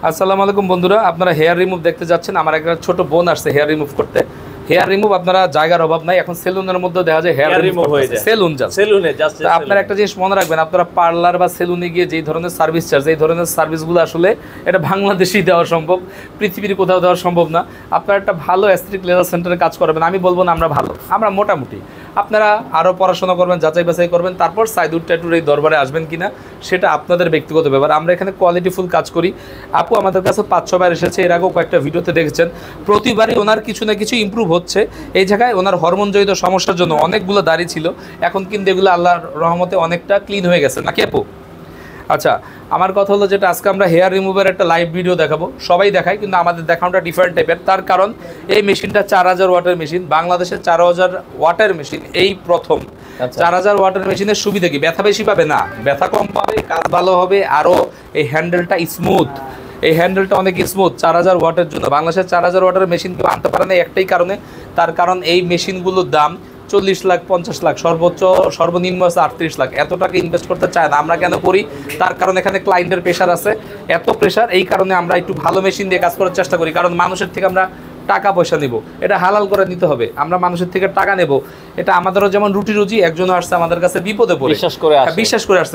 আসসালামু আলাইকুম বন্ধুরা, আপনারা হেয়ার রিমুভ দেখতে যাচ্ছেন। আমার একটা ছোট বোন আসছে হেয়ার রিমুভ করতে। হেয়ার রিমুভ আপনারা জায়গার অভাব নাই, এখন সেলুনের মধ্যে দেখা যায় হেয়ার রিমুভ হয়ে যায়। সেলুনে জাস্ট আপনারা একটা জিনিস মনে রাখবেন, আপনারা পার্লার বা সেলুনে গিয়ে যেই ধরনের সার্ভিস চার্জ, এই ধরনের সার্ভিসগুলো আসলে এটা বাংলাদেশেই দেওয়া সম্ভব, পৃথিবীর কোথাও দেওয়া সম্ভব না। আপনারা একটা ভালো অ্যাস্থেটিক লেজার সেন্টারে কাজ করবেন। আমি বলবো না আমরা ভালো, আমরা মোটামুটি। আপনারা আরও পড়াশোনা করবেন, যাচাই বাছাই করবেন, তারপর সাইদুর ট্যাটুর এই দরবারে আসবেন কিনা সেটা আপনাদের ব্যক্তিগত ব্যাপার। আমরা এখানে কোয়ালিটিফুল কাজ করি। আপু আমাদের কাছে 5-6 বার এসেছে, এর আগেও কয়েকটা ভিডিওতে দেখেছেন। প্রতিবারই ওনার কিছু না কিছু ইমপ্রুভ হচ্ছে। এই জায়গায় ওনার হরমোনজনিত সমস্যার জন্য অনেকগুলো দাড়ি ছিল, এখন কিন্তু এগুলো আল্লাহর রহমতে অনেকটা ক্লিন হয়ে গেছে, নাকি আপু? আচ্ছা, আমার কথা হলো যেটা আজকে আমরা হেয়ার রিমুভার একটা লাইভ ভিডিও দেখাবো। সবাই দেখায়, কিন্তু আমাদের দেখানোটা ডিফারেন্ট টাইপের। তার কারণ এই মেশিনটা 4000 ওয়াটের মেশিন, বাংলাদেশের 4000 ওয়াটের মেশিন এই প্রথম। 4000 ওয়াটের মেশিনের সুবিধা কি? ব্যথা বেশি পাবে না, ব্যথা কম পাবে, কাজ ভালো হবে, আরও এই হ্যান্ডেলটা স্মুথ। এই হ্যান্ডেলটা অনেক স্মুথ 4000 ওয়াটের জন্য। বাংলাদেশের 4000 ওয়াটের মেশিন কেউ আনতে পারে না একটাই কারণে, তার কারণ এই মেশিনগুলোর দাম 40 লাখ, 50 লাখ, সর্বনিম্ন আছে 38 লাখ। এত টাকা ইনভেস্ট করতে চায় না। আমরা কেন করি? তার কারণ এখানে ক্লায়েন্টের প্রেশার আছে, এত প্রেশার। এই কারণে আমরা একটু ভালো মেশিন দিয়ে কাজ করার চেষ্টা করি, কারণ মানুষের থেকে আমরা টাকা পয়সা নিব, এটা হালাল করে নিতে হবে। আমরা মানুষের থেকে টাকা নেব, এটা আমাদেরও যেমন রুটি রুজি। একজন আসছে আমাদের কাছে বিপদে পড়ে, বিশ্বাস করে আসছে।